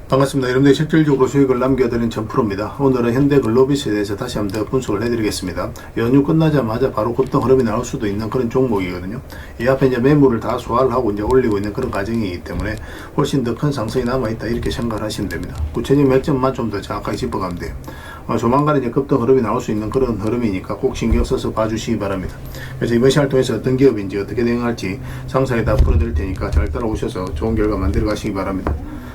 반갑습니다. 여러분들 실질적으로 수익을 남겨드린 전프로입니다. 오늘은 현대글로비스에 대해서 다시 한번 더 분석을 해드리겠습니다. 연휴 끝나자마자 바로 급등 흐름이 나올 수도 있는 그런 종목이거든요. 이 앞에 이제 매물을 다 소화를 하고 이제 올리고 있는 그런 과정이기 때문에 훨씬 더 큰 상승이 남아있다 이렇게 생각을 하시면 됩니다. 구체적인 맥점만 좀 더 정확하게 짚어가면 돼요. 조만간 이제 급등 흐름이 나올 수 있는 그런 흐름이니까 꼭 신경 써서 봐주시기 바랍니다. 그래서 이번 시간을 통해서 어떤 기업인지 어떻게 대응할지 상세히 다 풀어드릴 테니까 잘 따라오셔서 좋은 결과 만들어 가시기 바랍니다.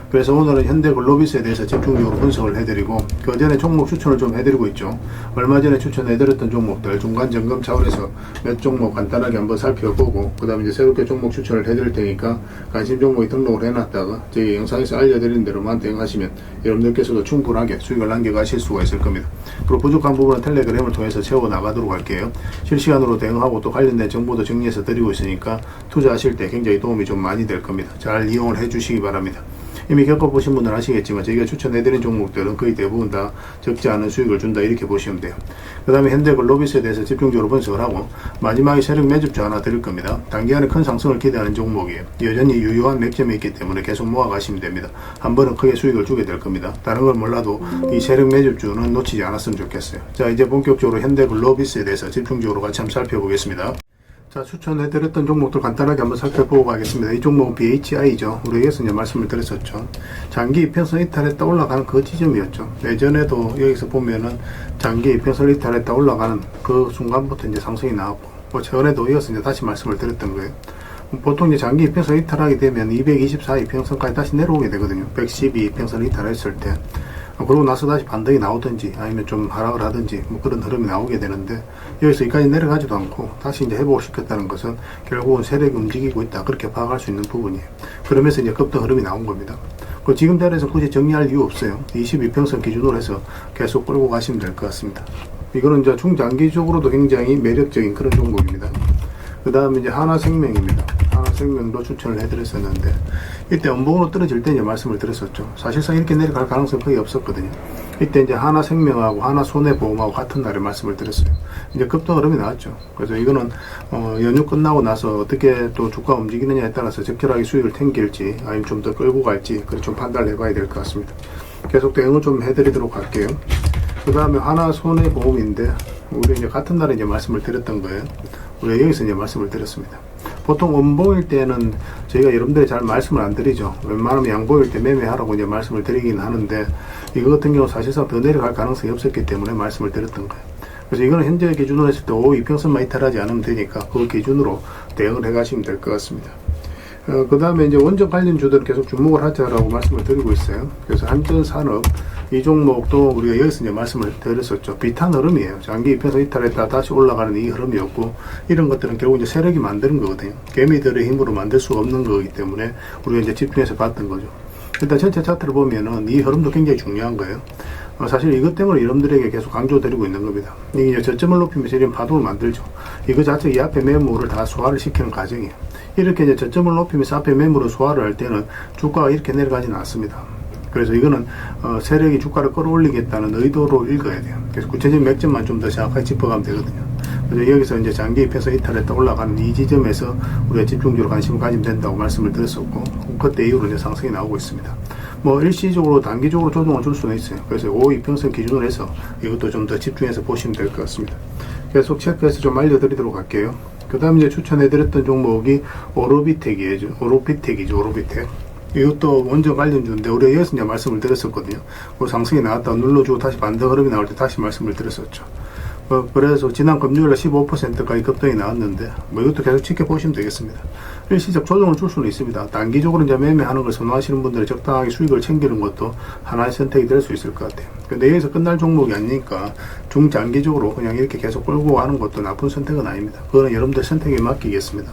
그래서 오늘은 현대글로비스에 대해서 집중적으로 분석을 해드리고 그 전에 종목 추천을 좀 해드리고 있죠. 얼마 전에 추천해드렸던 종목들 중간 점검 차원에서 몇 종목 간단하게 한번 살펴보고 그 다음에 이제 새롭게 종목 추천을 해드릴 테니까 관심 종목에 등록을 해놨다가 저희 영상에서 알려드리는 대로만 대응하시면 여러분들께서도 충분하게 수익을 남겨가실 수가 있을 겁니다. 그리고 부족한 부분은 텔레그램을 통해서 채워나가도록 할게요. 실시간으로 대응하고 또 관련된 정보도 정리해서 드리고 있으니까 투자하실 때 굉장히 도움이 좀 많이 될 겁니다. 잘 이용을 해주시기 바랍니다. 이미 겪어보신 분들은 아시겠지만 저희가 추천해드린 종목들은 거의 대부분 다 적지 않은 수익을 준다 이렇게 보시면 돼요. 그 다음에 현대글로비스에 대해서 집중적으로 분석을 하고 마지막에 세력 매집주 하나 드릴 겁니다. 단기간에 큰 상승을 기대하는 종목이에요. 여전히 유효한 맥점이 있기 때문에 계속 모아가시면 됩니다. 한 번은 크게 수익을 주게 될 겁니다. 다른 걸 몰라도 이 세력 매집주는 놓치지 않았으면 좋겠어요. 자, 이제 본격적으로 현대글로비스에 대해서 집중적으로 같이 한번 살펴보겠습니다. 자, 추천해드렸던 종목들 간단하게 한번 살펴보고 가겠습니다. 이 종목은 BHI죠. 우리 여기서 이제 말씀을 드렸었죠. 장기 이평선 이탈했다 올라가는 그 지점이었죠. 예전에도 여기서 보면은 장기 이평선 이탈했다 올라가는 그 순간부터 이제 상승이 나왔고, 최근에도 이어서 이제 다시 말씀을 드렸던 거예요. 보통 이제 장기 이평선 이탈하게 되면 224 이평선까지 다시 내려오게 되거든요. 112 이평선 이탈했을 때. 그러고 나서 다시 반등이 나오든지 아니면 좀 하락을 하든지 뭐 그런 흐름이 나오게 되는데 여기서 여기까지 내려가지도 않고 다시 이제 회복을 시켰다는 것은 결국은 세력이 움직이고 있다 그렇게 파악할 수 있는 부분이에요. 그러면서 이제 급등 흐름이 나온 겁니다. 그 지금 자리에서 굳이 정리할 이유 없어요. 22평선 기준으로 해서 계속 끌고 가시면 될 것 같습니다. 이거는 이제 중장기적으로도 굉장히 매력적인 그런 종목입니다. 그 다음에 이제 하나생명입니다. 하나생명도 추천을 해드렸었는데 이때 연봉으로 떨어질 때 이제 말씀을 드렸었죠. 사실상 이렇게 내려갈 가능성이 거의 없었거든요. 이때 이제 하나생명하고 하나손해보험하고 같은 날에 말씀을 드렸어요. 이제 급등 흐름이 나왔죠. 그래서 이거는 연휴 끝나고 나서 어떻게 또 주가 움직이느냐에 따라서 적절하게 수익을 챙길지 아니면 좀 더 끌고 갈지 그걸 좀 판단을 해봐야 될 것 같습니다. 계속 대응을 좀 해드리도록 할게요. 그 다음에 하나손해보험인데 우리 이제 같은 날에 이제 말씀을 드렸던 거예요. 우리가 여기서 이제 말씀을 드렸습니다. 보통 음봉일 때는 저희가 여러분들이 잘 말씀을 안 드리죠. 웬만하면 양봉일 때 매매하라고 이제 말씀을 드리긴 하는데 이거 같은 경우 사실상 더 내려갈 가능성이 없었기 때문에 말씀을 드렸던 거예요. 그래서 이거는 현재 기준으로 했을 때 5 이평선만 이탈하지 않으면 되니까 그 기준으로 대응을 해가시면 될 것 같습니다. 그 다음에 이제 원전 관련주들은 계속 주목을 하자라고 말씀을 드리고 있어요. 그래서 한전산업 이 종목도 우리가 여기서 이제 말씀을 드렸었죠. 비탄 흐름이에요. 장기 이평선 이탈했다 다시 올라가는 이 흐름이었고 이런 것들은 결국 이제 세력이 만드는 거거든요. 개미들의 힘으로 만들 수 없는 거기 때문에 우리가 이제 집중해서 봤던 거죠. 일단 전체 차트를 보면은 이 흐름도 굉장히 중요한 거예요. 사실 이것 때문에 여러분들에게 계속 강조드리고 있는 겁니다. 이게 이제 저점을 높이면서 이런 파동을 만들죠. 이거 자체 이 앞에 매물을 다 소화를 시키는 과정이에요. 이렇게 이제 저점을 높이면서 앞에 매물을 소화를 할 때는 주가가 이렇게 내려가지는 않습니다. 그래서 이거는 세력이 주가를 끌어올리겠다는 의도로 읽어야 돼요. 그래서 구체적인 맥점만 좀 더 정확하게 짚어가면 되거든요. 그래서 여기서 이제 장기 입혀서 이탈했다 올라가는 이 지점에서 우리가 집중적으로 관심을 가지면 된다고 말씀을 드렸었고 그때 이후로 이제 상승이 나오고 있습니다. 뭐 일시적으로 단기적으로 조정을 줄 수는 있어요. 그래서 5 이평선 기준으로 해서 이것도 좀 더 집중해서 보시면 될 것 같습니다. 계속 체크해서 좀 알려드리도록 할게요. 그 다음 이제 추천해드렸던 종목이 오로비텍이죠. 오로비텍. 이것도 원전 관련주인데 우리가 여기서 이제 말씀을 드렸었거든요. 그 상승이 나왔다 눌러주고 다시 반등 흐름이 나올 때 다시 말씀을 드렸었죠. 그래서 지난 금요일에 15%까지 급등이 나왔는데 뭐 이것도 계속 지켜보시면 되겠습니다. 일시적 조정을 줄 수는 있습니다. 단기적으로 이제 매매하는 걸 선호하시는 분들이 적당하게 수익을 챙기는 것도 하나의 선택이 될 수 있을 것 같아요. 근데 여기서 끝날 종목이 아니니까 중장기적으로 그냥 이렇게 계속 끌고 가는 것도 나쁜 선택은 아닙니다. 그거는 여러분들 선택에 맡기겠습니다.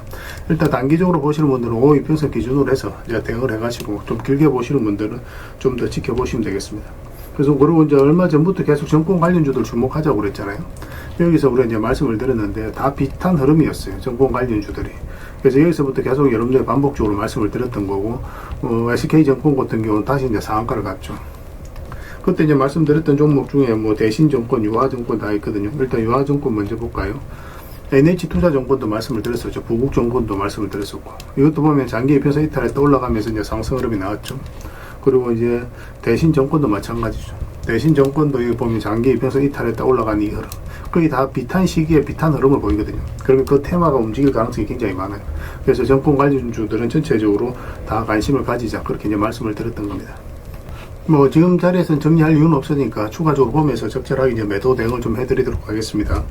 일단 단기적으로 보시는 분들은 5 이평선 기준으로 해서 이제 대응을 해가지고 좀 길게 보시는 분들은 좀 더 지켜보시면 되겠습니다. 그래서 그리고 이제 얼마 전부터 계속 정권 관련주들 주목하자고 그랬잖아요. 여기서 우리가 이제 말씀을 드렸는데 다 비슷한 흐름이었어요. 정권 관련주들이. 그래서 여기서부터 계속 여러분들 반복적으로 말씀을 드렸던 거고, SK증권 같은 경우는 다시 이제 상한가를 갔죠. 그때 이제 말씀드렸던 종목 중에 뭐 대신증권, 유화증권 다 있거든요. 일단 유화증권 먼저 볼까요? NH투자증권도 말씀을 드렸었죠. 부국증권도 말씀을 드렸었고, 이것도 보면 장기 이평선 이탈에 떠올라가면서 이제 상승 흐름이 나왔죠. 그리고 이제 대신 정권도 마찬가지죠. 대신 정권도 여기 보면 장기 이평선 이탈했다 올라간 이 흐름. 거의 다 비슷한 시기에 비슷한 흐름을 보이거든요. 그러면 그 테마가 움직일 가능성이 굉장히 많아요. 그래서 정권 관련주들은 전체적으로 다 관심을 가지자. 그렇게 이제 말씀을 드렸던 겁니다. 뭐 지금 자리에서는 정리할 이유는 없으니까 추가적으로 보면서 적절하게 이제 매도 대응을 좀 해드리도록 하겠습니다.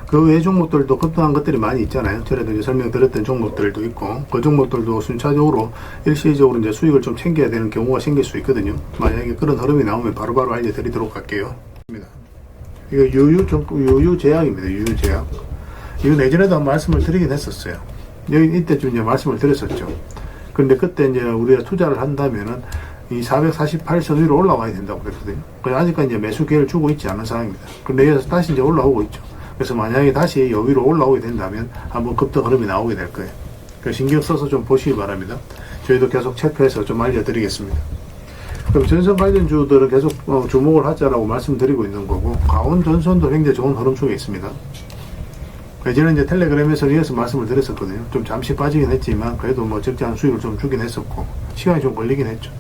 그 외 종목들도 급등한 것들이 많이 있잖아요. 전에도 이제 설명드렸던 종목들도 있고 그 종목들도 순차적으로 일시적으로 이제 수익을 좀 챙겨야 되는 경우가 생길 수 있거든요. 만약에 그런 흐름이 나오면 바로바로 알려드리도록 할게요. 이거 유유제약입니다. 유유제약. 이거 예전에도 한 말씀을 드리긴 했었어요. 여기 이때쯤 이제 말씀을 드렸었죠. 그런데 그때 이제 우리가 투자를 한다면은 이 448선 위로 올라와야 된다고 그랬거든요. 그래서 아직까지 이제 매수 기회를 주고 있지 않은 상황입니다. 그런데 여기서 다시 이제 올라오고 있죠. 그래서 만약에 다시 여기로 올라오게 된다면 한번 급등 흐름이 나오게 될 거예요. 그래서 신경 써서 좀 보시기 바랍니다. 저희도 계속 체크해서 좀 알려드리겠습니다. 그럼 전선 관련주들은 계속 주목을 하자라고 말씀드리고 있는 거고, 강원전선도 굉장히 좋은 흐름 속에 있습니다. 예전에 이제 텔레그램에서 이어서 말씀을 드렸었거든요. 좀 잠시 빠지긴 했지만 그래도 뭐 적지 않은 수익을 좀 주긴 했었고 시간이 좀 걸리긴 했죠.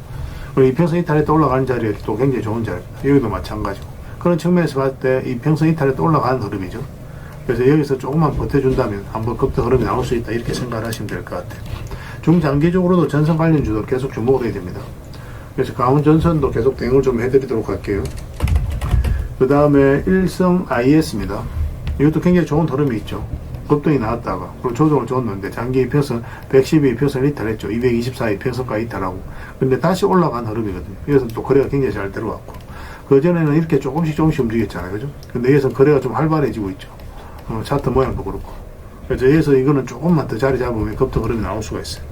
그리고 이평선 이탈했다 올라가는 자리에 또 굉장히 좋은 자리입니다. 여기도 마찬가지고 그런 측면에서 봤을 때 이평선 이탈했다 올라가는 흐름이죠. 그래서 여기서 조금만 버텨준다면 한번 급등 흐름이 나올 수 있다 이렇게 생각을 하시면 될 것 같아요. 중장기적으로도 전선 관련주도 계속 주목을 해야 됩니다. 그래서 강원전선도 계속 대응을 좀 해드리도록 할게요. 그 다음에 일성 IS입니다. 이것도 굉장히 좋은 흐름이 있죠. 급등이 나왔다가 그리고 조정을 줬는데 장기 이평선 112 이평선 이탈했죠. 224 이평선까지 이탈하고 근데 다시 올라간 흐름이거든요. 여기서 또 거래가 굉장히 잘 들어왔고 그전에는 이렇게 조금씩 움직였잖아요. 그죠? 근데 여기서 거래가 좀 활발해지고 있죠. 차트 모양도 그렇고 그래서 여기서 이거는 조금만 더 자리 잡으면 급등 흐름이 나올 수가 있어요.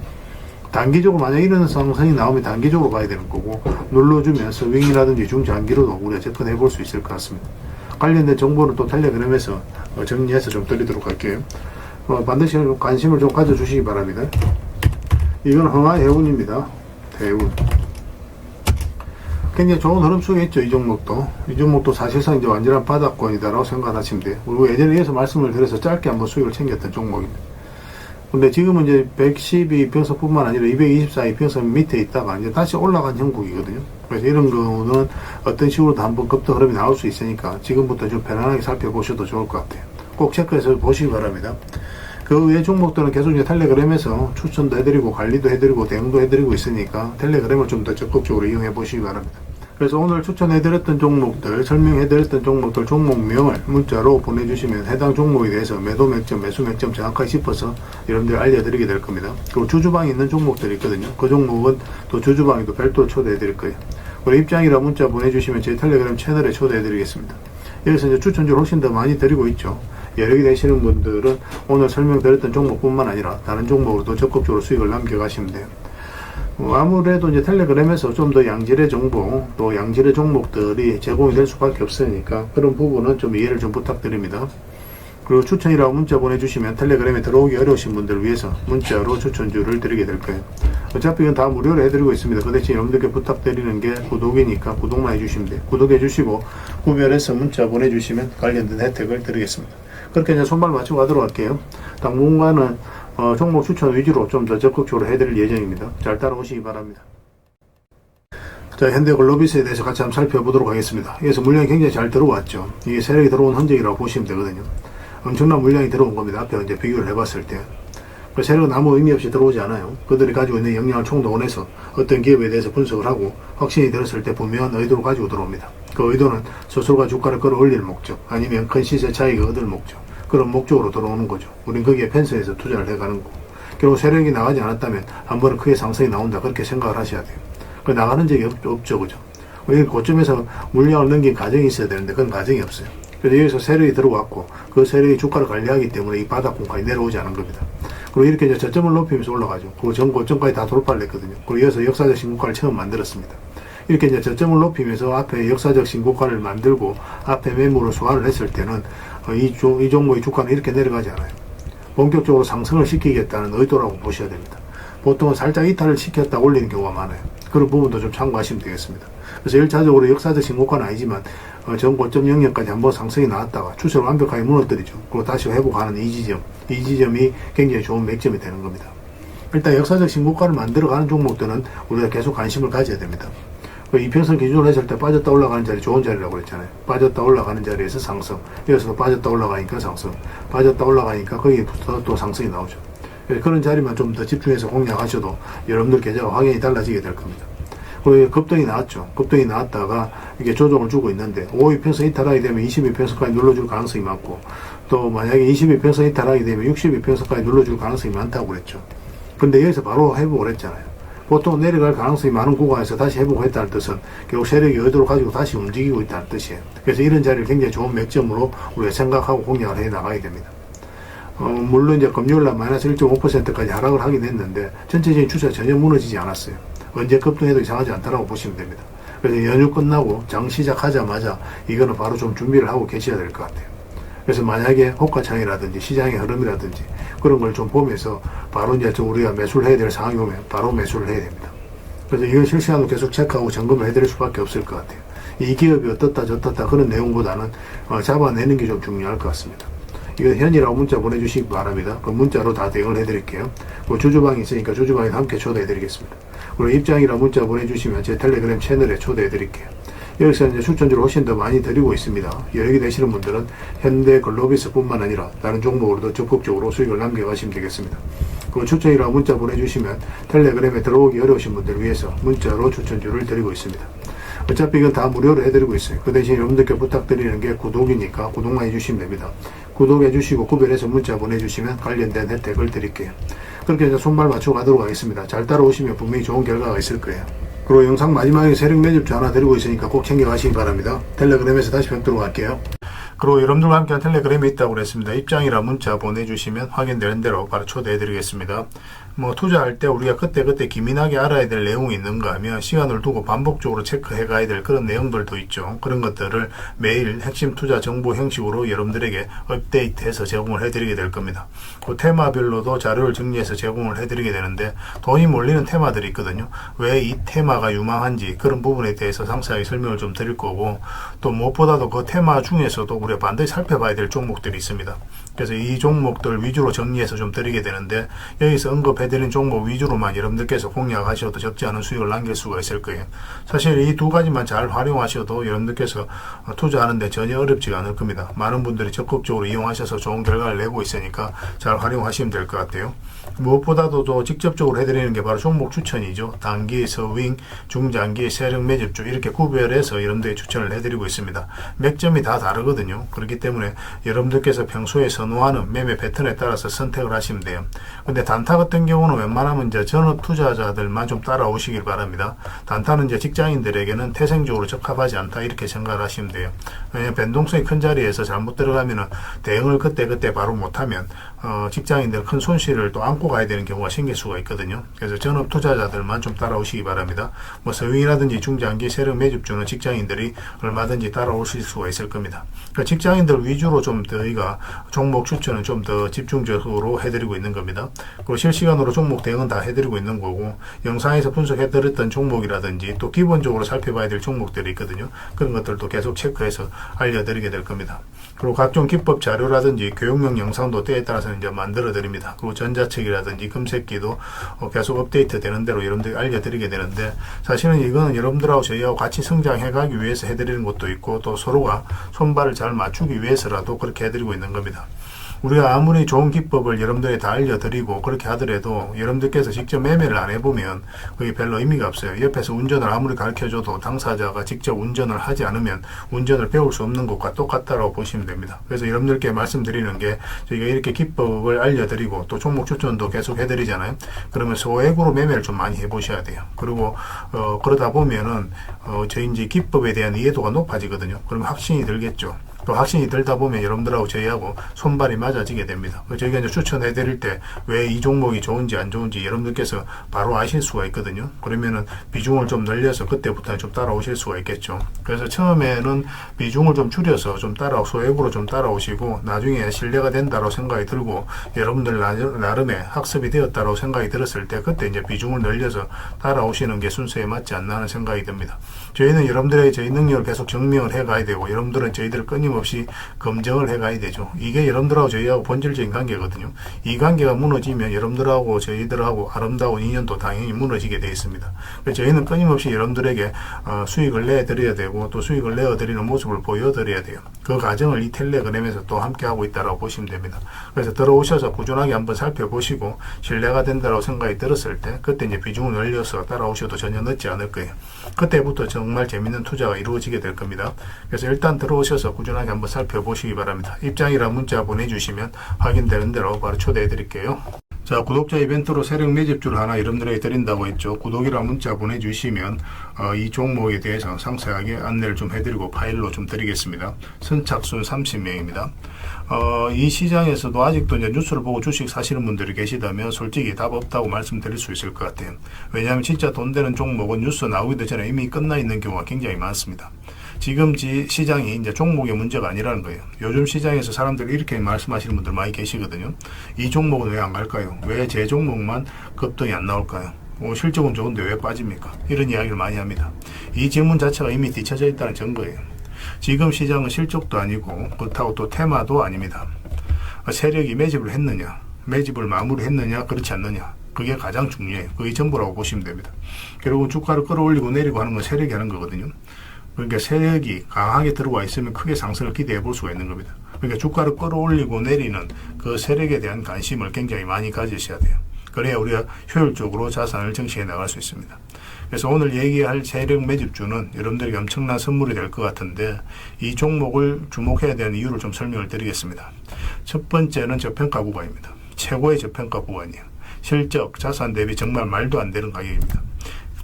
단기적으로 만약 이런 상승이 나오면 단기적으로 가야 되는 거고 눌러주면서 윙이라든지 중장기로도 우리가 접근해 볼 수 있을 것 같습니다. 관련된 정보는 또 텔레그램에서 정리해서 좀 드리도록 할게요. 반드시 관심을 좀 가져주시기 바랍니다. 이건 흥하해운입니다. 해운. 굉장히 좋은 흐름 속에 있죠. 이 종목도 사실상 이제 완전한 바닥권이다라고 생각하시면 돼요. 그리고 예전에 이어서 말씀을 드려서 짧게 한번 수익을 챙겼던 종목입니다. 근데 지금은 이제 112 이평선뿐만 아니라 224 이평선 밑에 있다가 이제 다시 올라간 형국이거든요. 그래서 이런 경우는 어떤 식으로도 한번 급등 흐름이 나올 수 있으니까 지금부터 좀 편안하게 살펴보셔도 좋을 것 같아요. 꼭 체크해서 보시기 바랍니다. 그 외 종목들은 계속 이제 텔레그램에서 추천도 해드리고 관리도 해드리고 대응도 해드리고 있으니까 텔레그램을 좀 더 적극적으로 이용해 보시기 바랍니다. 그래서 오늘 추천해드렸던 종목들, 설명해드렸던 종목들 종목명을 문자로 보내주시면 해당 종목에 대해서 매도 맥점, 매수 맥점 정확하게 짚어서 여러분들 알려드리게 될 겁니다. 그리고 주주방에 있는 종목들이 있거든요. 그 종목은 또 주주방에도 별도로 초대해드릴 거예요. 그리고 입장이라 문자 보내주시면 제 텔레그램 채널에 초대해드리겠습니다. 여기서 이제 추천주를 훨씬 더 많이 드리고 있죠. 여력이 되시는 분들은 오늘 설명드렸던 종목뿐만 아니라 다른 종목으로도 적극적으로 수익을 남겨가시면 돼요. 아무래도 이제 텔레그램에서 좀 더 양질의 정보, 또 양질의 종목들이 제공이 될 수밖에 없으니까 그런 부분은 좀 이해를 좀 부탁드립니다. 그리고 추천이라고 문자 보내주시면 텔레그램에 들어오기 어려우신 분들을 위해서 문자로 추천주를 드리게 될 거예요. 어차피 이건 다 무료로 해드리고 있습니다. 그 대신 여러분들께 부탁드리는 게 구독이니까 구독만 해주시면 돼요. 구독해주시고 구별해서 문자 보내주시면 관련된 혜택을 드리겠습니다. 그렇게 이제 손발 맞추고 가도록 할게요. 당분간은 종목 추천 위주로 좀 더 적극적으로 해드릴 예정입니다. 잘 따라오시기 바랍니다. 자, 현대글로비스에 대해서 같이 한번 살펴보도록 하겠습니다. 여기서 물량이 굉장히 잘 들어왔죠. 이게 세력이 들어온 흔적이라고 보시면 되거든요. 엄청난 물량이 들어온 겁니다. 앞에 이제 비교를 해봤을 때. 세력은 아무 의미 없이 들어오지 않아요. 그들이 가지고 있는 역량을 총동원해서 어떤 기업에 대해서 분석을 하고 확신이 들었을 때 분명한 의도를 가지고 들어옵니다. 그 의도는 스스로가 주가를 끌어올릴 목적, 아니면 큰 시세 차익을 얻을 목적, 그런 목적으로 들어오는 거죠. 우린 거기에 펜스해서 투자를 해가는 거고, 결국 세력이 나가지 않았다면 한 번은 크게 상승이 나온다, 그렇게 생각을 하셔야 돼요. 그 나가는 적이 없죠, 그죠? 고점에서 물량을 넘긴 가정이 있어야 되는데 그런 가정이 없어요. 그래서 여기서 세력이 들어왔고 그 세력이 주가를 관리하기 때문에 이 바닥권까지 내려오지 않은 겁니다. 그리고 이렇게 이제 저점을 높이면서 올라가죠. 그리고 전 고점까지 다 돌파를 했거든요. 그리고 이어서 역사적 신고가를 처음 만들었습니다. 이렇게 이제 저점을 높이면서 앞에 역사적 신고가를 만들고 앞에 매물을 소화를 했을 때는 이 종목의 주가는 이렇게 내려가지 않아요. 본격적으로 상승을 시키겠다는 의도라고 보셔야 됩니다. 보통은 살짝 이탈을 시켰다 올리는 경우가 많아요. 그런 부분도 좀 참고하시면 되겠습니다. 그래서 1차적으로 역사적 신고가는 아니지만 전 고점 영역까지 한번 상승이 나왔다가 추세를 완벽하게 무너뜨리죠. 그리고 다시 회복하는 이 지점이 굉장히 좋은 맥점이 되는 겁니다. 일단 역사적 신고가를 만들어가는 종목들은 우리가 계속 관심을 가져야 됩니다. 이평선 기준으로 했을 때 빠졌다 올라가는 자리 좋은 자리라고 그랬잖아요. 빠졌다 올라가는 자리에서 상승, 여기서도 빠졌다 올라가니까 상승, 빠졌다 올라가니까 거기부터 또 상승이 나오죠. 그런 자리만 좀 더 집중해서 공략하셔도 여러분들 계좌가 확연히 달라지게 될 겁니다. 그리고 급등이 나왔죠. 급등이 나왔다가 이게 조정을 주고 있는데 5이평선 이탈하게 되면 22평선까지 눌러줄 가능성이 많고, 또 만약에 22평선 이탈하게 되면 62평선까지 눌러줄 가능성이 많다고 그랬죠. 근데 여기서 바로 회복을 했잖아요. 보통 내려갈 가능성이 많은 구간에서 다시 회복을 했다는 뜻은 결국 세력이 의도를 가지고 다시 움직이고 있다는 뜻이에요. 그래서 이런 자리를 굉장히 좋은 맥점으로 우리가 생각하고 공략을 해 나가야 됩니다. 물론 이제 금요일날 마이너스 1.5%까지 하락을 하긴 했는데 전체적인 추세가 전혀 무너지지 않았어요. 언제 급등해도 이상하지 않다라고 보시면 됩니다. 그래서 연휴 끝나고 장 시작하자마자 이거는 바로 좀 준비를 하고 계셔야 될 것 같아요. 그래서 만약에 호가창이라든지 시장의 흐름이라든지 그런 걸 좀 보면서 바로 이제 우리가 매수를 해야 될 상황이 오면 바로 매수를 해야 됩니다. 그래서 이걸 실시간으로 계속 체크하고 점검을 해드릴 수밖에 없을 것 같아요. 이 기업이 어떻다 저떻다 그런 내용보다는 잡아내는 게 좀 중요할 것 같습니다. 이거 현이라고 문자 보내주시기 바랍니다. 그 문자로 다 대응을 해드릴게요. 그 주주방이 있으니까 주주방에도 함께 초대해드리겠습니다. 그리고 입장이라 문자 보내주시면 제 텔레그램 채널에 초대해드릴게요. 여기서 이제 추천주를 훨씬 더 많이 드리고 있습니다. 여력이 되시는 분들은 현대 글로비스 뿐만 아니라 다른 종목으로도 적극적으로 수익을 남겨가시면 되겠습니다. 그 추천이라 문자 보내주시면 텔레그램에 들어오기 어려우신 분들을 위해서 문자로 추천주를 드리고 있습니다. 어차피 이건 다 무료로 해드리고 있어요. 그 대신 여러분들께 부탁드리는 게 구독이니까 구독만 해주시면 됩니다. 구독해주시고 구별해서 문자 보내주시면 관련된 혜택을 드릴게요. 그렇게 해서 손발 맞추고 가도록 하겠습니다. 잘 따라오시면 분명히 좋은 결과가 있을 거예요. 그리고 영상 마지막에 세력 매집주 하나 드리고 있으니까 꼭 챙겨가시기 바랍니다. 텔레그램에서 다시 뵙도록 할게요. 그리고 여러분들과 함께한 텔레그램이 있다고 그랬습니다. 입장이라 문자 보내주시면 확인되는 대로 바로 초대해드리겠습니다. 투자할 때 우리가 그때그때 기민하게 알아야 될 내용이 있는가 하면 시간을 두고 반복적으로 체크해 가야 될 그런 내용들도 있죠. 그런 것들을 매일 핵심 투자 정보 형식으로 여러분들에게 업데이트해서 제공을 해드리게 될 겁니다. 그 테마별로도 자료를 정리해서 제공을 해드리게 되는데 돈이 몰리는 테마들이 있거든요. 왜 이 테마가 유망한지 그런 부분에 대해서 상세하게 설명을 좀 드릴 거고, 또 무엇보다도 그 테마 중에서도 우리가 반드시 살펴봐야 될 종목들이 있습니다. 그래서 이 종목들 위주로 정리해서 좀 드리게 되는데, 여기서 언급해드린 종목 위주로만 여러분들께서 공략하셔도 적지 않은 수익을 남길 수가 있을 거예요. 사실 이 두 가지만 잘 활용하셔도 여러분들께서 투자하는데 전혀 어렵지가 않을 겁니다. 많은 분들이 적극적으로 이용하셔서 좋은 결과를 내고 있으니까 잘 활용하시면 될 것 같아요. 무엇보다도 또 직접적으로 해드리는 게 바로 종목 추천이죠. 단기, 서윙, 중장기, 세력 매집주 이렇게 구별해서 여러분들이 추천을 해드리고 있습니다. 맥점이 다 다르거든요. 그렇기 때문에 여러분들께서 평소에 선호하는 매매 패턴에 따라서 선택을 하시면 돼요. 근데 단타 같은 경우는 웬만하면 이제 전업 투자자들만 좀 따라오시길 바랍니다. 단타는 이제 직장인들에게는 태생적으로 적합하지 않다 이렇게 생각을 하시면 돼요. 왜냐하면 변동성이 큰 자리에서 잘못 들어가면은 대응을 그때 바로 못하면 직장인들 큰 손실을 또 안고 가야 되는 경우가 생길 수가 있거든요. 그래서 전업 투자자들만 좀 따라오시기 바랍니다. 서윙이라든지 중장기 세력 매집주는 직장인들이 얼마든지 따라오실 수가 있을 겁니다. 그러니까 직장인들 위주로 좀 저희가 종목 추천은 좀 더 집중적으로 해드리고 있는 겁니다. 그리고 실시간으로 종목 대응은 다 해드리고 있는 거고, 영상에서 분석해드렸던 종목이라든지 또 기본적으로 살펴봐야 될 종목들이 있거든요. 그런 것들도 계속 체크해서 알려드리게 될 겁니다. 그리고 각종 기법 자료라든지 교육용 영상도 때에 따라서 이제 만들어 드립니다. 그리고 전자책이라든지 금색기도 계속 업데이트 되는 대로 여러분들이 알려드리게 되는데, 사실은 이거는 여러분들하고 저희하고 같이 성장해 가기 위해서 해드리는 것도 있고, 또 서로가 손발을 잘 맞추기 위해서라도 그렇게 해드리고 있는 겁니다. 우리가 아무리 좋은 기법을 여러분들에 다 알려드리고 그렇게 하더라도 여러분들께서 직접 매매를 안 해보면 그게 별로 의미가 없어요. 옆에서 운전을 아무리 가르쳐줘도 당사자가 직접 운전을 하지 않으면 운전을 배울 수 없는 것과 똑같다고 보시면 됩니다. 그래서 여러분들께 말씀드리는 게, 저희가 이렇게 기법을 알려드리고 또 종목 추천도 계속 해드리잖아요. 그러면 소액으로 매매를 좀 많이 해보셔야 돼요. 그리고 그러다 보면은 저희 이제 기법에 대한 이해도가 높아지거든요. 그러면 확신이 들겠죠. 또 확신이 들다 보면 여러분들하고 저희하고 손발이 맞아지게 됩니다. 저희가 이제 추천해 드릴 때 왜 이 종목이 좋은지 안 좋은지 여러분들께서 바로 아실 수가 있거든요. 그러면은 비중을 좀 늘려서 그때부터 좀 따라오실 수가 있겠죠. 그래서 처음에는 비중을 좀 줄여서 좀 소액으로 좀 따라오시고, 나중에 신뢰가 된다고 생각이 들고 여러분들 나름의 학습이 되었다고 생각이 들었을 때 그때 이제 비중을 늘려서 따라오시는 게 순서에 맞지 않나 하는 생각이 듭니다. 저희는 여러분들의 저희 능력을 계속 증명을 해 가야 되고, 여러분들은 저희들을 끊임없이 끊임없이 검증을 해가야 되죠. 이게 여러분들하고 저희하고 본질적인 관계거든요. 이 관계가 무너지면 여러분들하고 저희들하고 아름다운 인연도 당연히 무너지게 되어 있습니다. 그래서 저희는 끊임없이 여러분들에게 수익을 내드려야 되고 또 수익을 내어드리는 모습을 보여드려야 돼요. 그 과정을 이 텔레그램에서 또 함께하고 있다고 보시면 됩니다. 그래서 들어오셔서 꾸준하게 한번 살펴보시고 신뢰가 된다고 생각이 들었을 때 그때 이제 비중을 늘려서 따라오셔도 전혀 늦지 않을 거예요. 그때부터 정말 재밌는 투자가 이루어지게 될 겁니다. 그래서 일단 들어오셔서 꾸준하게 한번 살펴보시기 바랍니다. 입장이라 문자 보내주시면 확인되는 대로 바로 초대해 드릴게요. 자, 구독자 이벤트로 세력 매집주를 하나 여러분들에게 드린다고 했죠. 구독이라 문자 보내주시면 이 종목에 대해서 상세하게 안내를 좀 해드리고 파일로 좀 드리겠습니다. 선착순 30명입니다. 이 시장에서도 아직도 이제 뉴스를 보고 주식 사시는 분들이 계시다면 솔직히 답 없다고 말씀드릴 수 있을 것 같아요. 왜냐하면 진짜 돈 되는 종목은 뉴스 나오기도 전에 이미 끝나 있는 경우가 굉장히 많습니다. 지금 시장이 이제 종목의 문제가 아니라는 거예요. 요즘 시장에서 사람들이 이렇게 말씀하시는 분들 많이 계시거든요. 이 종목은 왜 안 갈까요? 왜 제 종목만 급등이 안 나올까요? 실적은 좋은데 왜 빠집니까? 이런 이야기를 많이 합니다. 이 질문 자체가 이미 뒤쳐져 있다는 증거예요. 지금 시장은 실적도 아니고 그렇다고 또 테마도 아닙니다. 세력이 매집을 했느냐, 매집을 마무리했느냐, 그렇지 않느냐. 그게 가장 중요해요. 그게 전부라고 보시면 됩니다. 결국은 주가를 끌어올리고 내리고 하는 건 세력이 하는 거거든요. 그러니까 세력이 강하게 들어와 있으면 크게 상승을 기대해 볼 수가 있는 겁니다. 그러니까 주가를 끌어올리고 내리는 그 세력에 대한 관심을 굉장히 많이 가지셔야 돼요. 그래야 우리가 효율적으로 자산을 정치해 나갈 수 있습니다. 그래서 오늘 얘기할 세력 매집주는 여러분들에게 엄청난 선물이 될 것 같은데 이 종목을 주목해야 되는 이유를 좀 설명을 드리겠습니다. 첫 번째는 저평가 구간입니다. 최고의 저평가 구간이에요. 실적, 자산 대비 정말 말도 안 되는 가격입니다.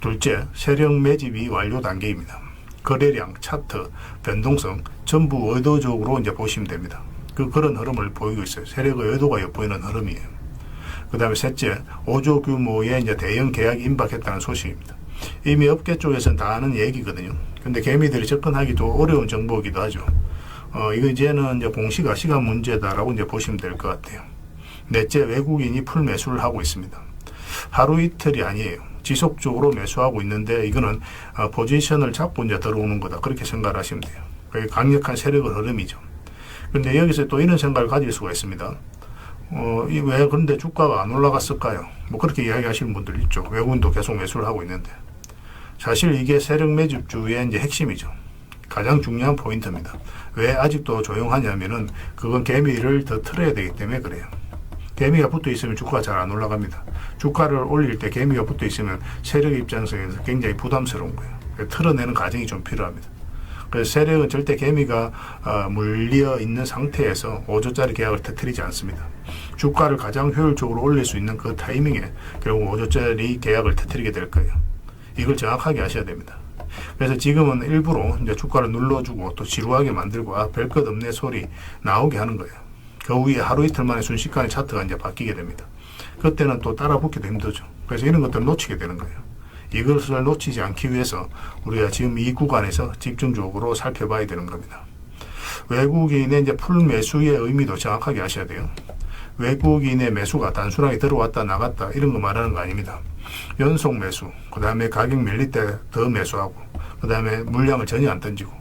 둘째, 세력 매집이 완료 단계입니다. 거래량, 차트, 변동성 전부 의도적으로 이제 보시면 됩니다. 그런 흐름을 보이고 있어요. 세력의 의도가 엿보이는 흐름이에요. 그 다음에 셋째, 5조 규모의 이제 대형 계약이 임박했다는 소식입니다. 이미 업계 쪽에서는 다 아는 얘기거든요. 근데 개미들이 접근하기도 어려운 정보이기도 하죠. 이거 이제는 이제 공시가 시간 문제다라고 이제 보시면 될 것 같아요. 넷째, 외국인이 풀 매수를 하고 있습니다. 하루 이틀이 아니에요. 지속적으로 매수하고 있는데 이거는 포지션을 잡고 이제 들어오는 거다. 그렇게 생각을 하시면 돼요. 그게 강력한 세력의 흐름이죠. 그런데 여기서 또 이런 생각을 가질 수가 있습니다. 왜 그런데 주가가 안 올라갔을까요? 뭐 그렇게 이야기하시는 분들 있죠. 외국인도 계속 매수를 하고 있는데. 사실 이게 세력 매집주의 이제 핵심이죠. 가장 중요한 포인트입니다. 왜 아직도 조용하냐면은 그건 개미를 더 틀어야 되기 때문에 그래요. 개미가 붙어 있으면 주가가 잘 안 올라갑니다. 주가를 올릴 때 개미가 붙어 있으면 세력 입장에서 굉장히 부담스러운 거예요. 틀어내는 과정이 좀 필요합니다. 그래서 세력은 절대 개미가 물려 있는 상태에서 5조짜리 계약을 터뜨리지 않습니다. 주가를 가장 효율적으로 올릴 수 있는 그 타이밍에 결국 5조짜리 계약을 터뜨리게 될 거예요. 이걸 정확하게 아셔야 됩니다. 그래서 지금은 일부러 이제 주가를 눌러주고 또 지루하게 만들고 별 것 없네 소리 나오게 하는 거예요. 그 후에 하루 이틀 만에 순식간에 차트가 이제 바뀌게 됩니다. 그때는 또 따라 붙기도 힘들죠. 그래서 이런 것들을 놓치게 되는 거예요. 이것을 놓치지 않기 위해서 우리가 지금 이 구간에서 집중적으로 살펴봐야 되는 겁니다. 외국인의 이제 풀 매수의 의미도 정확하게 아셔야 돼요. 외국인의 매수가 단순하게 들어왔다 나갔다 이런 거 말하는 거 아닙니다. 연속 매수, 그 다음에 가격 밀릴 때 더 매수하고, 그 다음에 물량을 전혀 안 던지고,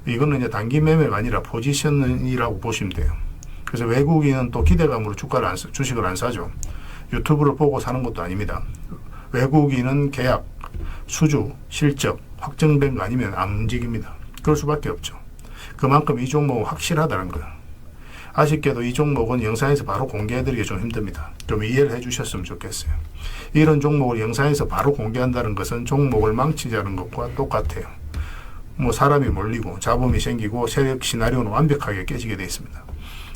이거는 이제 단기 매매가 아니라 포지션이라고 보시면 돼요. 그래서 외국인은 또 기대감으로 주식을 안 사죠. 유튜브를 보고 사는 것도 아닙니다. 외국인은 계약, 수주, 실적 확정된 거 아니면 안 움직입니다. 그럴 수밖에 없죠. 그만큼 이 종목은 확실하다는 거예요. 아쉽게도 이 종목은 영상에서 바로 공개해드리기 좀 힘듭니다. 좀 이해를 해주셨으면 좋겠어요. 이런 종목을 영상에서 바로 공개한다는 것은 종목을 망치자는 것과 똑같아요. 뭐 사람이 몰리고 잡음이 생기고 세력 시나리오는 완벽하게 깨지게 되어 있습니다.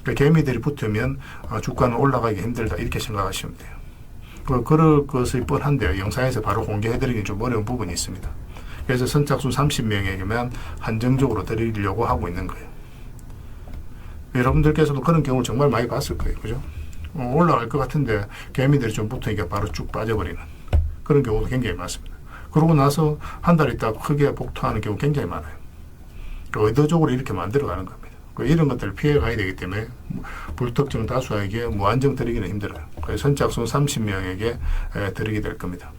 그러니까 개미들이 붙으면 주가는 올라가기 힘들다 이렇게 생각하시면 돼요. 그럴 것이 뻔한데요. 영상에서 바로 공개해드리기 좀 어려운 부분이 있습니다. 그래서 선착순 30명에게만 한정적으로 드리려고 하고 있는 거예요. 여러분들께서도 그런 경우를 정말 많이 봤을 거예요. 그죠? 올라갈 것 같은데 개미들이 좀 붙으니까 바로 쭉 빠져버리는 그런 경우도 굉장히 많습니다. 그러고 나서 한 달 있다가 크게 복토하는 경우 굉장히 많아요. 의도적으로 이렇게 만들어가는 겁니다. 이런 것들을 피해 가야 되기 때문에 불특정 다수에게 무한정 드리기는 힘들어요. 그래서 선착순 30명에게 드리게 될 겁니다.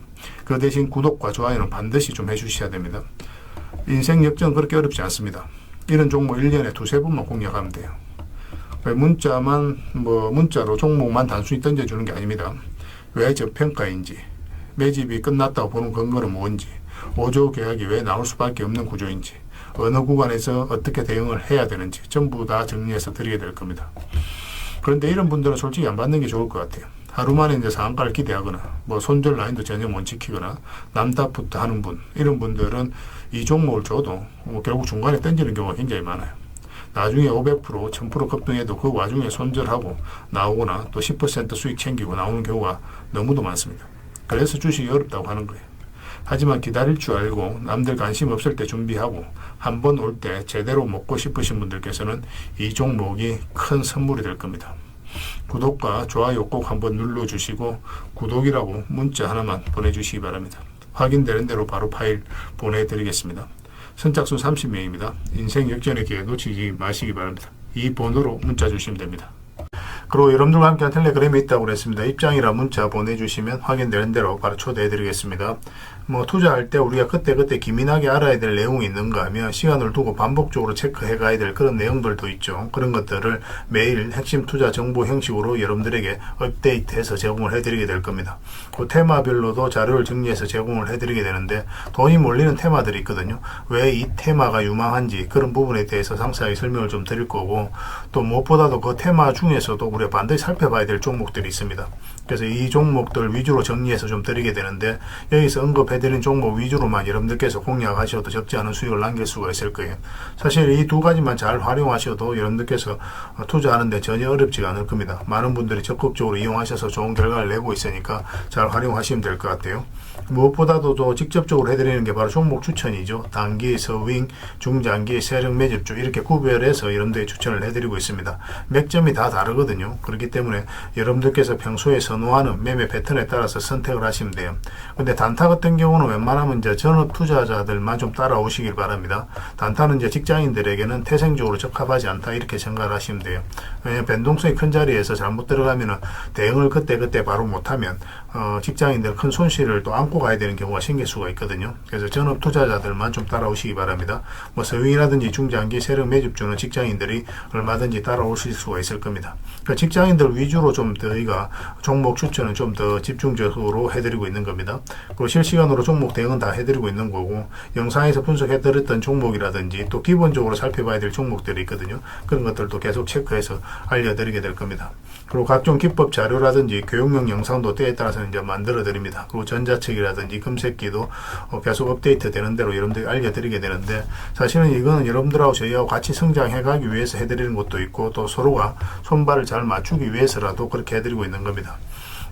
그 대신 구독과 좋아요는 반드시 좀 해주셔야 됩니다. 인생 역전 그렇게 어렵지 않습니다. 이런 종목 1년에 두세 번만 공략하면 돼요. 문자로 종목만 단순히 던져주는 게 아닙니다. 왜 저평가인지, 매집이 끝났다고 보는 근거는 뭔지, 5조 계약이 왜 나올 수밖에 없는 구조인지, 어느 구간에서 어떻게 대응을 해야 되는지 전부 다 정리해서 드리게 될 겁니다. 그런데 이런 분들은 솔직히 안 받는 게 좋을 것 같아요. 하루 만에 이제 상한가를 기대하거나 손절 라인도 전혀 못 지키거나 남답부터 하는 분, 이런 분들은 이 종목을 줘도 결국 중간에 던지는 경우가 굉장히 많아요. 나중에 500%, 1000% 급등해도 그 와중에 손절하고 나오거나 또 10% 수익 챙기고 나오는 경우가 너무도 많습니다. 그래서 주식이 어렵다고 하는 거예요. 하지만 기다릴 줄 알고 남들 관심 없을 때 준비하고 한 번 올 때 제대로 먹고 싶으신 분들께서는 이 종목이 큰 선물이 될 겁니다. 구독과 좋아요 꼭 한번 눌러주시고 구독이라고 문자 하나만 보내주시기 바랍니다. 확인되는 대로 바로 파일 보내드리겠습니다. 선착순 30명입니다. 인생 역전의 기회 놓치지 마시기 바랍니다. 이 번호로 문자 주시면 됩니다. 그리고 여러분들과 함께한 텔레그램이 있다고 그랬습니다. 입장이라 문자 보내주시면 확인되는 대로 바로 초대해드리겠습니다. 투자할 때 우리가 그때그때 기민하게 알아야 될 내용이 있는가 하면 시간을 두고 반복적으로 체크해 가야 될 그런 내용들도 있죠. 그런 것들을 매일 핵심 투자 정보 형식으로 여러분들에게 업데이트해서 제공을 해드리게 될 겁니다. 그 테마별로도 자료를 정리해서 제공을 해드리게 되는데 돈이 몰리는 테마들이 있거든요. 왜 이 테마가 유망한지 그런 부분에 대해서 상세하게 설명을 좀 드릴 거고, 또 무엇보다도 그 테마 중에서도 우리가 반드시 살펴봐야 될 종목들이 있습니다. 그래서 이 종목들 위주로 정리해서 좀 드리게 되는데, 여기서 언급해드린 종목 위주로만 여러분들께서 공략하셔도 적지 않은 수익을 남길 수가 있을 거예요. 사실 이 두 가지만 잘 활용하셔도 여러분들께서 투자하는데 전혀 어렵지가 않을 겁니다. 많은 분들이 적극적으로 이용하셔서 좋은 결과를 내고 있으니까 잘 활용하시면 될 것 같아요. 무엇보다도 또 직접적으로 해드리는 게 바로 종목 추천이죠. 단기, 서윙, 중장기, 세력 매집주 이렇게 구별해서 여러분들이 추천을 해드리고 있습니다. 맥점이 다 다르거든요. 그렇기 때문에 여러분들께서 평소에 선호하는 매매 패턴에 따라서 선택을 하시면 돼요. 근데 단타 같은 경우는 웬만하면 이제 전업 투자자들만 좀 따라오시길 바랍니다. 단타는 이제 직장인들에게는 태생적으로 적합하지 않다 이렇게 생각을 하시면 돼요. 왜냐하면 변동성이 큰 자리에서 잘못 들어가면은 대응을 그때 바로 못하면 직장인들 큰 손실을 또 안고 가야 되는 경우가 생길 수가 있거든요. 그래서 전업 투자자들만 좀 따라오시기 바랍니다. 서윙이라든지 중장기 세력 매집주는 직장인들이 얼마든지 따라오실 수가 있을 겁니다. 그러니까 직장인들 위주로 좀 저희가 종목 추천은 좀 더 집중적으로 해드리고 있는 겁니다. 그리고 실시간으로 종목 대응은 다 해드리고 있는 거고, 영상에서 분석해드렸던 종목이라든지 또 기본적으로 살펴봐야 될 종목들이 있거든요. 그런 것들도 계속 체크해서 알려드리게 될 겁니다. 그리고 각종 기법 자료라든지 교육용 영상도 때에 따라서 이제 만들어 드립니다. 그리고 전자책이라든지 금색기도 계속 업데이트 되는 대로 여러분들이 알려드리게 되는데, 사실은 이거는 여러분들하고 저희하고 같이 성장해 가기 위해서 해드리는 것도 있고, 또 서로가 손발을 잘 맞추기 위해서라도 그렇게 해드리고 있는 겁니다.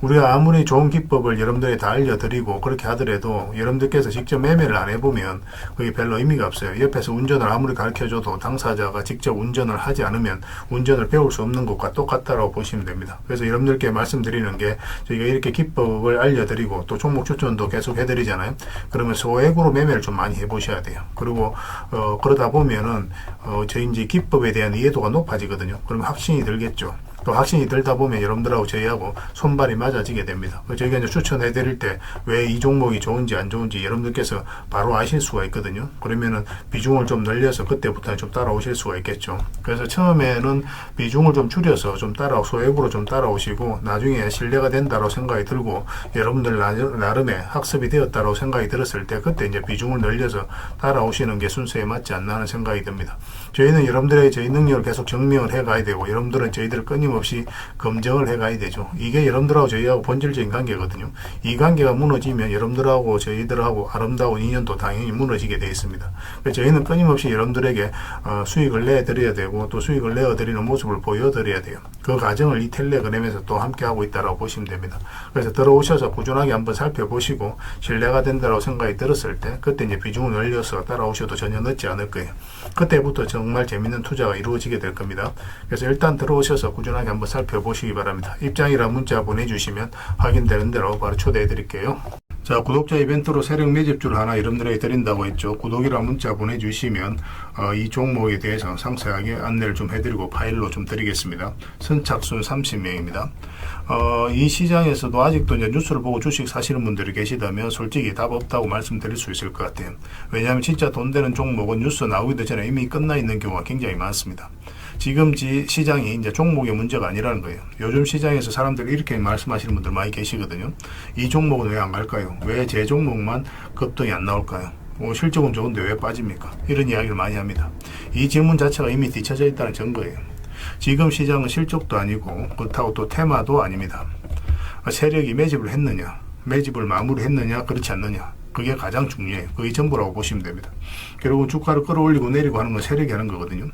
우리가 아무리 좋은 기법을 여러분들이 다 알려드리고 그렇게 하더라도 여러분들께서 직접 매매를 안 해보면 그게 별로 의미가 없어요. 옆에서 운전을 아무리 가르쳐줘도 당사자가 직접 운전을 하지 않으면 운전을 배울 수 없는 것과 똑같다고 보시면 됩니다. 그래서 여러분들께 말씀드리는 게, 저희가 이렇게 기법을 알려드리고 또 종목 추천도 계속 해드리잖아요. 그러면 소액으로 매매를 좀 많이 해보셔야 돼요. 그리고 그러다 보면은 저희 이제 기법에 대한 이해도가 높아지거든요. 그러면 확신이 들겠죠. 또 확신이 들다 보면 여러분들하고 저희하고 손발이 맞아지게 됩니다. 저희가 이제 추천해 드릴 때 왜 이 종목이 좋은지 안 좋은지 여러분들께서 바로 아실 수가 있거든요. 그러면은 비중을 좀 늘려서 그때부터 좀 따라오실 수가 있겠죠. 그래서 처음에는 비중을 좀 줄여서 좀 소액으로 좀 따라오시고, 나중에 신뢰가 된다고 생각이 들고 여러분들 나름의 학습이 되었다고 생각이 들었을 때 그때 이제 비중을 늘려서 따라오시는 게 순서에 맞지 않나 하는 생각이 듭니다. 저희는 여러분들의 저희 능력을 계속 증명을 해 가야 되고, 여러분들은 저희들을 끊임없이 검증을 해 가야 되죠. 이게 여러분들하고 저희하고 본질적인 관계거든요. 이 관계가 무너지면 여러분들하고 저희들하고 아름다운 인연도 당연히 무너지게 되어 있습니다. 그래서 저희는 끊임없이 여러분들에게 수익을 내드려야 되고, 또 수익을 내어드리는 모습을 보여드려야 돼요. 그 과정을 이 텔레그램에서 또 함께 하고 있다고 보시면 됩니다. 그래서 들어오셔서 꾸준하게 한번 살펴보시고 신뢰가 된다고 생각이 들었을 때 그때 이제 비중을 늘려서 따라오셔도 전혀 늦지 않을 거예요. 그때부터 정말 재밌는 투자가 이루어지게 될 겁니다. 그래서 일단 들어오셔서 꾸준하게 한번 살펴보시기 바랍니다. 입장이라 문자 보내주시면 확인되는 대로 바로 초대해 드릴게요. 자, 구독자 이벤트로 세력 매집주를 하나 여러분들에게 드린다고 했죠. 구독이랑 문자 보내주시면 이 종목에 대해서 상세하게 안내를 좀 해드리고 파일로 좀 드리겠습니다. 선착순 30명입니다. 이 시장에서도 아직도 이제 뉴스를 보고 주식 사시는 분들이 계시다면 솔직히 답 없다고 말씀드릴 수 있을 것 같아요. 왜냐하면 진짜 돈 되는 종목은 뉴스 나오기도 전에 이미 끝나 있는 경우가 굉장히 많습니다. 지금 시장이 이제 종목의 문제가 아니라는 거예요. 요즘 시장에서 사람들이 이렇게 말씀하시는 분들 많이 계시거든요. 이 종목은 왜 안 갈까요? 왜 제 종목만 급등이 안 나올까요? 실적은 좋은데 왜 빠집니까? 이런 이야기를 많이 합니다. 이 질문 자체가 이미 뒤쳐져 있다는 증거예요. 지금 시장은 실적도 아니고 그렇다고 또 테마도 아닙니다. 세력이 매집을 했느냐, 매집을 마무리했느냐, 그렇지 않느냐, 그게 가장 중요해요. 그게 전부라고 보시면 됩니다. 결국은 주가를 끌어올리고 내리고 하는 건 세력이 하는 거거든요.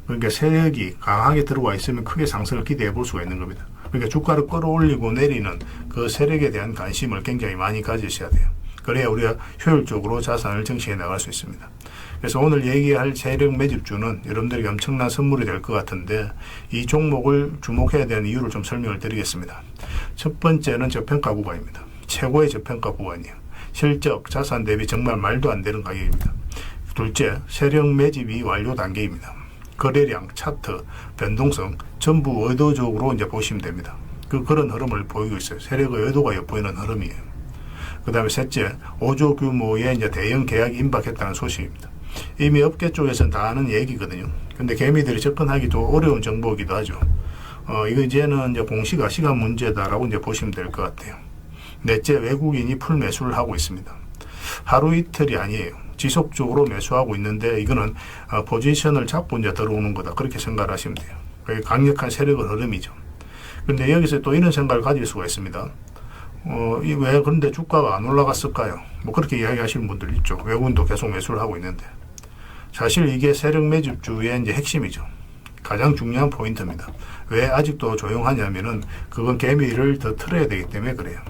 그러니까 세력이 강하게 들어와 있으면 크게 상승을 기대해 볼 수가 있는 겁니다. 그러니까 주가를 끌어올리고 내리는 그 세력에 대한 관심을 굉장히 많이 가지셔야 돼요. 그래야 우리가 효율적으로 자산을 정치해 나갈 수 있습니다. 그래서 오늘 얘기할 세력 매집주는 여러분들에게 엄청난 선물이 될 것 같은데 이 종목을 주목해야 되는 이유를 좀 설명을 드리겠습니다. 첫 번째는 저평가 구간입니다. 최고의 저평가 구간이에요. 실적, 자산 대비 정말 말도 안 되는 가격입니다. 둘째, 세력 매집이 완료 단계입니다. 거래량, 차트, 변동성 전부 의도적으로 이제 보시면 됩니다. 그런 흐름을 보이고 있어요. 세력의 의도가 엿보이는 흐름이에요. 그 다음에 셋째, 5조 규모의 이제 대형 계약이 임박했다는 소식입니다. 이미 업계 쪽에서는 다 아는 얘기거든요. 근데 개미들이 접근하기도 어려운 정보이기도 하죠. 이거 이제는 이제 공시가 시간 문제다라고 이제 보시면 될 것 같아요. 넷째, 외국인이 풀 매수를 하고 있습니다. 하루 이틀이 아니에요. 지속적으로 매수하고 있는데 이거는 포지션을 잡고 이제 들어오는 거다. 그렇게 생각을 하시면 돼요. 그게 강력한 세력의 흐름이죠. 근데 여기서 또 이런 생각을 가질 수가 있습니다. 왜 그런데 주가가 안 올라갔을까요? 뭐 그렇게 이야기하시는 분들 있죠. 외국인도 계속 매수를 하고 있는데. 사실 이게 세력 매집주의 이제 핵심이죠. 가장 중요한 포인트입니다. 왜 아직도 조용하냐면은 그건 개미를 더 틀어야 되기 때문에 그래요.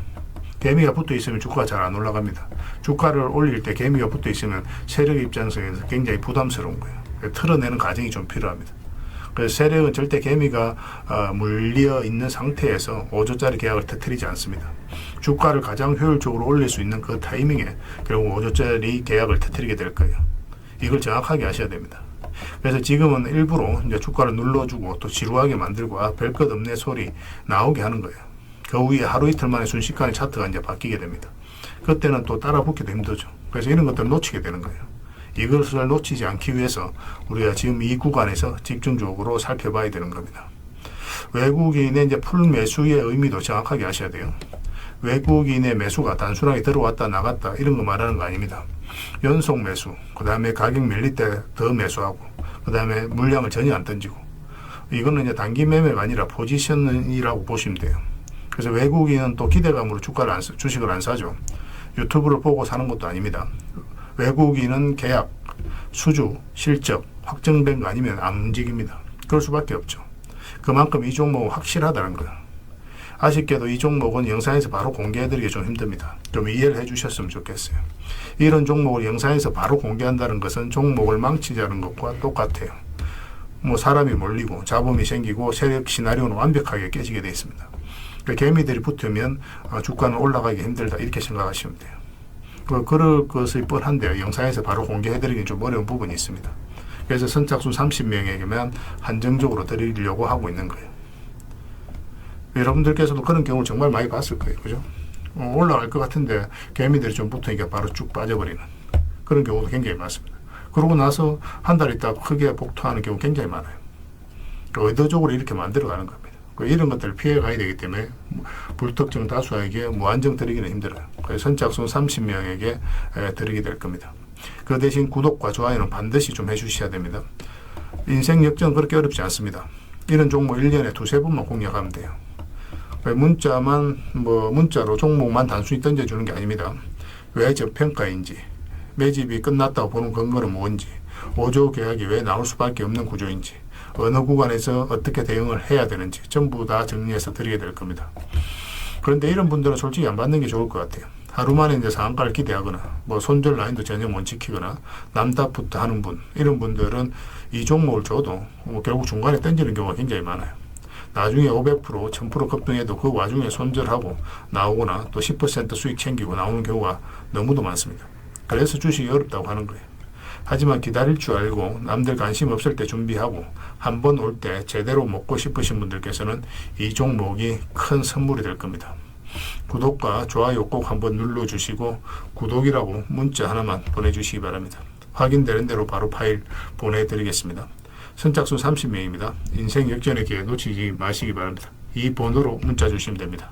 개미가 붙어 있으면 주가가 잘 안 올라갑니다. 주가를 올릴 때 개미가 붙어 있으면 세력 입장에서 굉장히 부담스러운 거예요. 틀어내는 과정이 좀 필요합니다. 그래서 세력은 절대 개미가 물려 있는 상태에서 5조짜리 계약을 터뜨리지 않습니다. 주가를 가장 효율적으로 올릴 수 있는 그 타이밍에 결국 5조짜리 계약을 터뜨리게 될 거예요. 이걸 정확하게 아셔야 됩니다. 그래서 지금은 일부러 이제 주가를 눌러주고 또 지루하게 만들고 별 것 없네 소리 나오게 하는 거예요. 그 후에 하루 이틀 만에 순식간에 차트가 이제 바뀌게 됩니다. 그때는 또 따라 붙기도 힘들죠. 그래서 이런 것들을 놓치게 되는 거예요. 이것을 놓치지 않기 위해서 우리가 지금 이 구간에서 집중적으로 살펴봐야 되는 겁니다. 외국인의 이제 풀 매수의 의미도 정확하게 아셔야 돼요. 외국인의 매수가 단순하게 들어왔다 나갔다 이런 거 말하는 거 아닙니다. 연속 매수, 그 다음에 가격 밀릴 때 더 매수하고, 그 다음에 물량을 전혀 안 던지고, 이거는 이제 단기 매매가 아니라 포지션이라고 보시면 돼요. 그래서 외국인은 또 기대감으로 주식을 안 사죠. 유튜브를 보고 사는 것도 아닙니다. 외국인은 계약, 수주, 실적 확정된 거 아니면 안 움직입니다. 그럴 수밖에 없죠. 그만큼 이 종목은 확실하다는 거예요. 아쉽게도 이 종목은 영상에서 바로 공개해드리기 좀 힘듭니다. 좀 이해를 해주셨으면 좋겠어요. 이런 종목을 영상에서 바로 공개한다는 것은 종목을 망치자는 것과 똑같아요. 뭐 사람이 몰리고 잡음이 생기고 세력 시나리오는 완벽하게 깨지게 되어 있습니다. 개미들이 붙으면 주가는 올라가기 힘들다 이렇게 생각하시면 돼요. 그럴 것이 뻔한데요. 영상에서 바로 공개해드리기 좀 어려운 부분이 있습니다. 그래서 선착순 30명에게만 한정적으로 드리려고 하고 있는 거예요. 여러분들께서도 그런 경우를 정말 많이 봤을 거예요. 그죠? 올라갈 것 같은데 개미들이 좀 붙으니까 바로 쭉 빠져버리는 그런 경우도 굉장히 많습니다. 그러고 나서 한 달 있다가 크게 복토하는 경우 굉장히 많아요. 의도적으로 이렇게 만들어가는 겁니다. 이런 것들을 피해 가야 되기 때문에 불특정 다수에게 무한정 드리기는 힘들어요. 그래서 선착순 30명에게 드리게 될 겁니다. 그 대신 구독과 좋아요는 반드시 좀 해주셔야 됩니다. 인생 역전 그렇게 어렵지 않습니다. 이런 종목 1년에 두세 번만 공략하면 돼요. 문자로 종목만 단순히 던져주는 게 아닙니다. 왜 저평가인지, 매집이 끝났다고 보는 근거는 뭔지, 5조 계약이 왜 나올 수밖에 없는 구조인지, 어느 구간에서 어떻게 대응을 해야 되는지 전부 다 정리해서 드리게 될 겁니다. 그런데 이런 분들은 솔직히 안 받는 게 좋을 것 같아요. 하루 만에 이제 상한가를 기대하거나 손절 라인도 전혀 못 지키거나 남답부터 하는 분, 이런 분들은 이 종목을 줘도 결국 중간에 던지는 경우가 굉장히 많아요. 나중에 500%, 1000% 급등해도 그 와중에 손절하고 나오거나 또 10% 수익 챙기고 나오는 경우가 너무도 많습니다. 그래서 주식이 어렵다고 하는 거예요. 하지만 기다릴 줄 알고 남들 관심 없을 때 준비하고 한 번 올 때 제대로 먹고 싶으신 분들께서는 이 종목이 큰 선물이 될 겁니다. 구독과 좋아요 꼭 한번 눌러주시고 구독이라고 문자 하나만 보내주시기 바랍니다. 확인되는 대로 바로 파일 보내드리겠습니다. 선착순 30명입니다. 인생 역전의 기회 놓치지 마시기 바랍니다. 이 번호로 문자 주시면 됩니다.